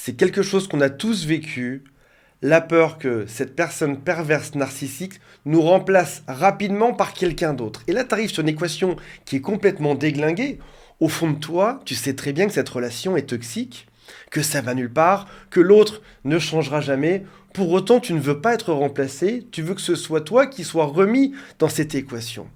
C'est quelque chose qu'on a tous vécu, la peur que cette personne perverse narcissique nous remplace rapidement par quelqu'un d'autre. Et là, tu arrives sur une équation qui est complètement déglinguée. Au fond de toi, tu sais très bien que cette relation est toxique, que ça va nulle part, que l'autre ne changera jamais. Pour autant, tu ne veux pas être remplacé, tu veux que ce soit toi qui sois remis dans cette équation.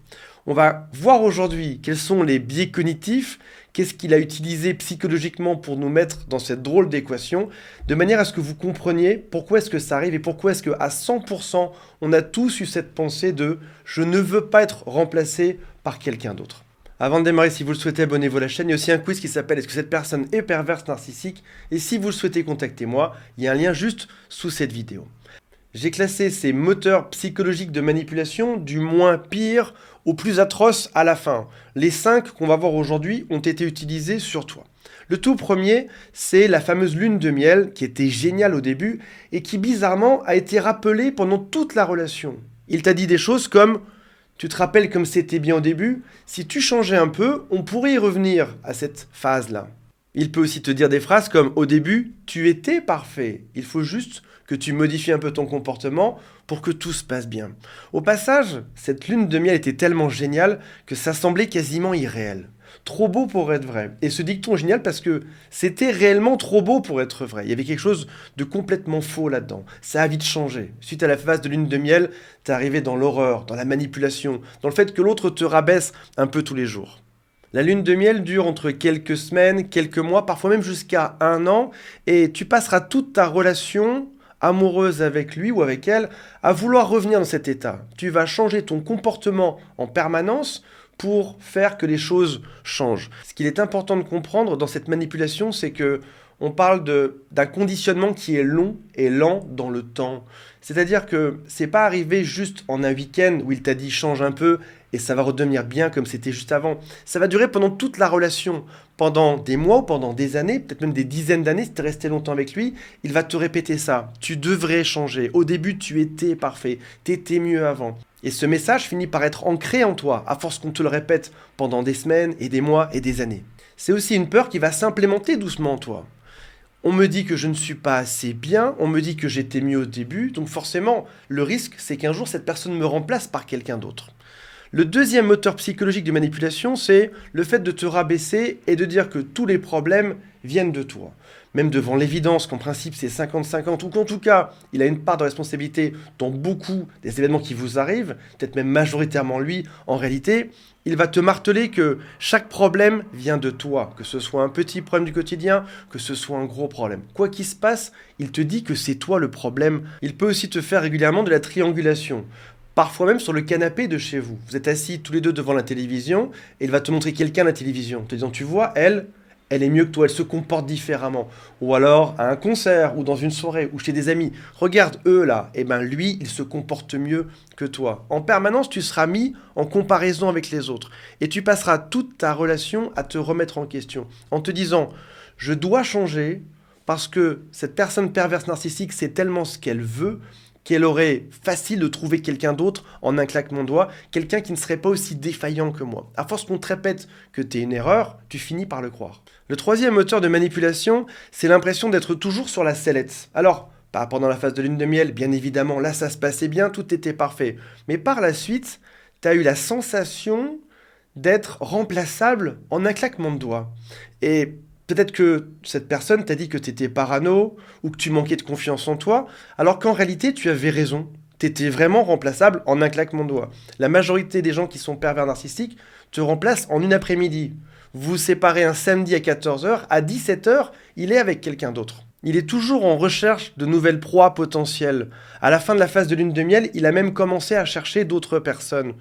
On va voir aujourd'hui quels sont les biais cognitifs, qu'est-ce qu'il a utilisé psychologiquement pour nous mettre dans cette drôle d'équation, de manière à ce que vous compreniez pourquoi est-ce que ça arrive et pourquoi est-ce qu'à 100%, on a tous eu cette pensée de « je ne veux pas être remplacé par quelqu'un d'autre ». Avant de démarrer, si vous le souhaitez, abonnez-vous à la chaîne. Il y a aussi un quiz qui s'appelle « Est-ce que cette personne est perverse narcissique ?» Et si vous le souhaitez, contactez-moi. Il y a un lien juste sous cette vidéo. J'ai classé ces moteurs psychologiques de manipulation du moins pire au plus atroce à la fin. Les 5 qu'on va voir aujourd'hui ont été utilisés sur toi. Le tout premier, c'est la fameuse lune de miel qui était géniale au début et qui bizarrement a été rappelée pendant toute la relation. Il t'a dit des choses comme « Tu te rappelles comme c'était bien au début? Si tu changeais un peu, on pourrait y revenir à cette phase-là. » Il peut aussi te dire des phrases comme « Au début, tu étais parfait. Il faut juste que tu modifies un peu ton comportement pour que tout se passe bien. » Au passage, cette lune de miel était tellement géniale que ça semblait quasiment irréel. Trop beau pour être vrai. Et ce dicton est génial parce que c'était réellement trop beau pour être vrai. Il y avait quelque chose de complètement faux là-dedans. Ça a vite changé. Suite à la phase de lune de miel, t'es arrivé dans l'horreur, dans la manipulation, dans le fait que l'autre te rabaisse un peu tous les jours. La lune de miel dure entre quelques semaines, quelques mois, parfois même jusqu'à 1 an, et tu passeras toute ta relation amoureuse avec lui ou avec elle à vouloir revenir dans cet état. Tu vas changer ton comportement en permanence pour faire que les choses changent. Ce qu'il est important de comprendre dans cette manipulation, c'est que on parle d'un conditionnement qui est long et lent dans le temps. C'est-à-dire que c'est pas arrivé juste en un week-end où il t'a dit change un peu et ça va redevenir bien comme c'était juste avant. Ça va durer pendant toute la relation, pendant des mois ou pendant des années, peut-être même des dizaines d'années si tu es resté longtemps avec lui, il va te répéter ça. Tu devrais changer. Au début, tu étais parfait, tu étais mieux avant. Et ce message finit par être ancré en toi, à force qu'on te le répète pendant des semaines et des mois et des années. C'est aussi une peur qui va s'implémenter doucement en toi. On me dit que je ne suis pas assez bien, on me dit que j'étais mieux au début, donc forcément, le risque, c'est qu'un jour, cette personne me remplace par quelqu'un d'autre. Le deuxième moteur psychologique de manipulation, c'est le fait de te rabaisser et de dire que tous les problèmes viennent de toi. Même devant l'évidence qu'en principe c'est 50-50 ou qu'en tout cas il a une part de responsabilité dans beaucoup des événements qui vous arrivent, peut-être même majoritairement lui, en réalité, il va te marteler que chaque problème vient de toi, que ce soit un petit problème du quotidien, que ce soit un gros problème. Quoi qu'il se passe, il te dit que c'est toi le problème. Il peut aussi te faire régulièrement de la triangulation. Parfois même sur le canapé de chez vous. Vous êtes assis tous les deux devant la télévision et il va te montrer quelqu'un à la télévision, te disant tu vois, elle est mieux que toi, elle se comporte différemment. Ou alors à un concert ou dans une soirée ou chez des amis, regarde eux là, et ben lui il se comporte mieux que toi. En permanence tu seras mis en comparaison avec les autres et tu passeras toute ta relation à te remettre en question en te disant je dois changer parce que cette personne perverse narcissique c'est tellement ce qu'elle veut qu'elle aurait facile de trouver quelqu'un d'autre en un claquement de doigts, quelqu'un qui ne serait pas aussi défaillant que moi. À force qu'on te répète que t'es une erreur, tu finis par le croire. Le troisième moteur de manipulation, c'est l'impression d'être toujours sur la sellette. Alors, pas pendant la phase de lune de miel, bien évidemment, là ça se passait bien, tout était parfait. Mais par la suite, t'as eu la sensation d'être remplaçable en un claquement de doigts. Et peut-être que cette personne t'a dit que tu étais parano ou que tu manquais de confiance en toi, alors qu'en réalité, tu avais raison. Tu étais vraiment remplaçable en un claquement de doigts. La majorité des gens qui sont pervers narcissiques te remplacent en une après-midi. Vous vous séparez un samedi à 14h, à 17h, il est avec quelqu'un d'autre. Il est toujours en recherche de nouvelles proies potentielles. À la fin de la phase de lune de miel, il a même commencé à chercher d'autres personnes.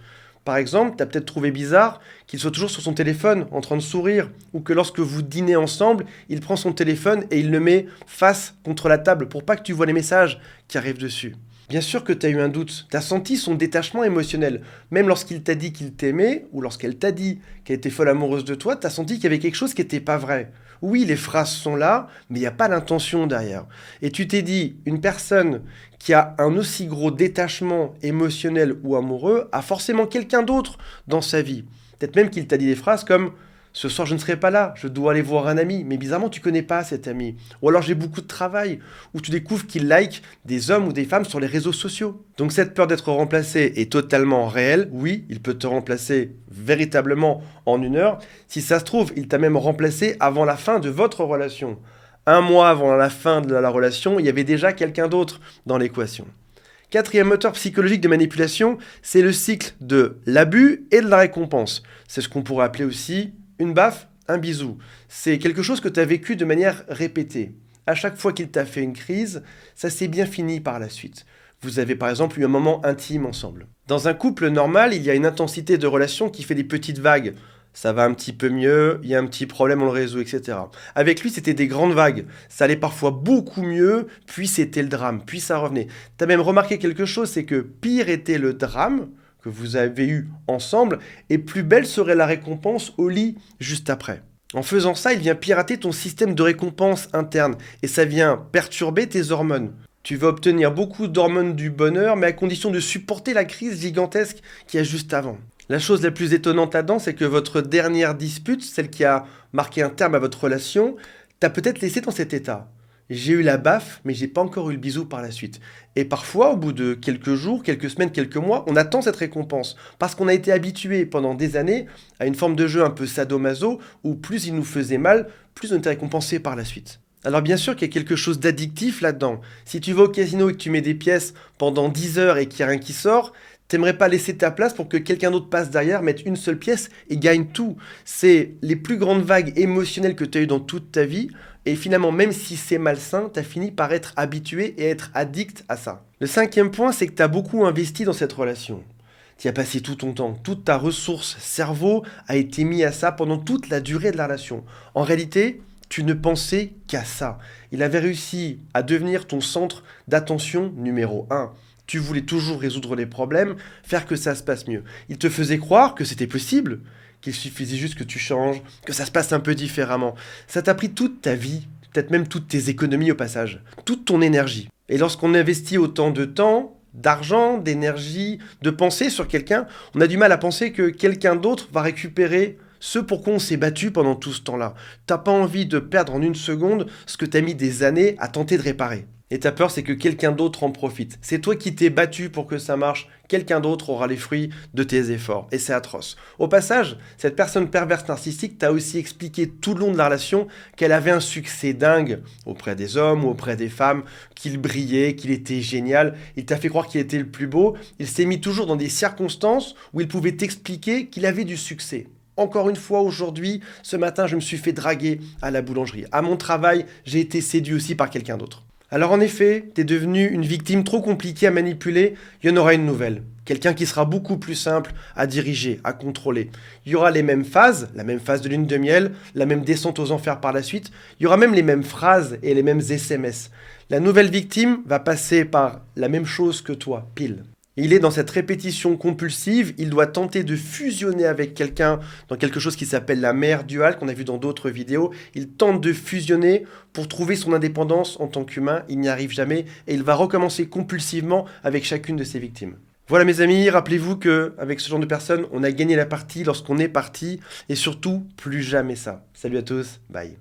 Par exemple, tu as peut-être trouvé bizarre qu'il soit toujours sur son téléphone en train de sourire ou que lorsque vous dînez ensemble, il prend son téléphone et il le met face contre la table pour pas que tu vois les messages qui arrivent dessus. Bien sûr que tu as eu un doute, tu as senti son détachement émotionnel. Même lorsqu'il t'a dit qu'il t'aimait ou lorsqu'elle t'a dit qu'elle était folle amoureuse de toi, tu as senti qu'il y avait quelque chose qui n'était pas vrai. Oui, les phrases sont là, mais il n'y a pas l'intention derrière. Et tu t'es dit, une personne qui a un aussi gros détachement émotionnel ou amoureux a forcément quelqu'un d'autre dans sa vie. Peut-être même qu'il t'a dit des phrases comme Ce soir, je ne serai pas là, je dois aller voir un ami, mais bizarrement, tu connais pas cet ami. Ou alors, j'ai beaucoup de travail, ou tu découvres qu'il like des hommes ou des femmes sur les réseaux sociaux. Donc, cette peur d'être remplacé est totalement réelle. Oui, il peut te remplacer véritablement en 1 heure. Si ça se trouve, il t'a même remplacé avant la fin de votre relation. 1 mois avant la fin de la relation, il y avait déjà quelqu'un d'autre dans l'équation. 4e moteur psychologique de manipulation, c'est le cycle de l'abus et de la récompense. C'est ce qu'on pourrait appeler aussi une baffe, un bisou. C'est quelque chose que tu as vécu de manière répétée. À chaque fois qu'il t'a fait une crise, ça s'est bien fini par la suite. Vous avez par exemple eu un moment intime ensemble. Dans un couple normal, il y a une intensité de relation qui fait des petites vagues. Ça va un petit peu mieux, il y a un petit problème, on le résout, etc. Avec lui, c'était des grandes vagues. Ça allait parfois beaucoup mieux, puis c'était le drame, puis ça revenait. Tu as même remarqué quelque chose, c'est que pire était le drame que vous avez eu ensemble, et plus belle serait la récompense au lit juste après. En faisant ça, il vient pirater ton système de récompense interne, et ça vient perturber tes hormones. Tu vas obtenir beaucoup d'hormones du bonheur, mais à condition de supporter la crise gigantesque qu'il y a juste avant. La chose la plus étonnante là-dedans, c'est que votre dernière dispute, celle qui a marqué un terme à votre relation, t'a peut-être laissé dans cet état. J'ai eu la baffe, mais j'ai pas encore eu le bisou par la suite. Et parfois, au bout de quelques jours, quelques semaines, quelques mois, on attend cette récompense. Parce qu'on a été habitué pendant des années à une forme de jeu un peu sadomaso, où plus il nous faisait mal, plus on était récompensé par la suite. Alors bien sûr qu'il y a quelque chose d'addictif là-dedans. Si tu vas au casino et que tu mets des pièces pendant 10 heures et qu'il n'y a rien qui sort, t'aimerais pas laisser ta place pour que quelqu'un d'autre passe derrière, mette une seule pièce et gagne tout. C'est les plus grandes vagues émotionnelles que tu as eues dans toute ta vie. Et finalement, même si c'est malsain, tu as fini par être habitué et être addict à ça. Le 5e point, c'est que tu as beaucoup investi dans cette relation. Tu as passé tout ton temps, toute ta ressource cerveau a été mis à ça pendant toute la durée de la relation. En réalité, tu ne pensais qu'à ça. Il avait réussi à devenir ton centre d'attention numéro 1. Tu voulais toujours résoudre les problèmes, faire que ça se passe mieux. Il te faisait croire que c'était possible, qu'il suffisait juste que tu changes, que ça se passe un peu différemment. Ça t'a pris toute ta vie, peut-être même toutes tes économies au passage, toute ton énergie. Et lorsqu'on investit autant de temps, d'argent, d'énergie, de pensée sur quelqu'un, on a du mal à penser que quelqu'un d'autre va récupérer ce pour quoi on s'est battu pendant tout ce temps-là. T'as pas envie de perdre en 1 seconde ce que t'as mis des années à tenter de réparer. Et ta peur, c'est que quelqu'un d'autre en profite. C'est toi qui t'es battu pour que ça marche. Quelqu'un d'autre aura les fruits de tes efforts. Et c'est atroce. Au passage, cette personne perverse narcissique t'a aussi expliqué tout le long de la relation qu'elle avait un succès dingue auprès des hommes ou auprès des femmes, qu'il brillait, qu'il était génial. Il t'a fait croire qu'il était le plus beau. Il s'est mis toujours dans des circonstances où il pouvait t'expliquer qu'il avait du succès. Encore une fois, aujourd'hui, ce matin, je me suis fait draguer à la boulangerie. À mon travail, j'ai été séduit aussi par quelqu'un d'autre. Alors en effet, t'es devenu une victime trop compliquée à manipuler, il y en aura une nouvelle. Quelqu'un qui sera beaucoup plus simple à diriger, à contrôler. Il y aura les mêmes phases, la même phase de lune de miel, la même descente aux enfers par la suite. Il y aura même les mêmes phrases et les mêmes SMS. La nouvelle victime va passer par la même chose que toi, pile. Il est dans cette répétition compulsive, il doit tenter de fusionner avec quelqu'un dans quelque chose qui s'appelle la mère duale, qu'on a vu dans d'autres vidéos. Il tente de fusionner pour trouver son indépendance en tant qu'humain, il n'y arrive jamais et il va recommencer compulsivement avec chacune de ses victimes. Voilà mes amis, rappelez-vous qu'avec ce genre de personnes, on a gagné la partie lorsqu'on est parti et surtout, plus jamais ça. Salut à tous, bye.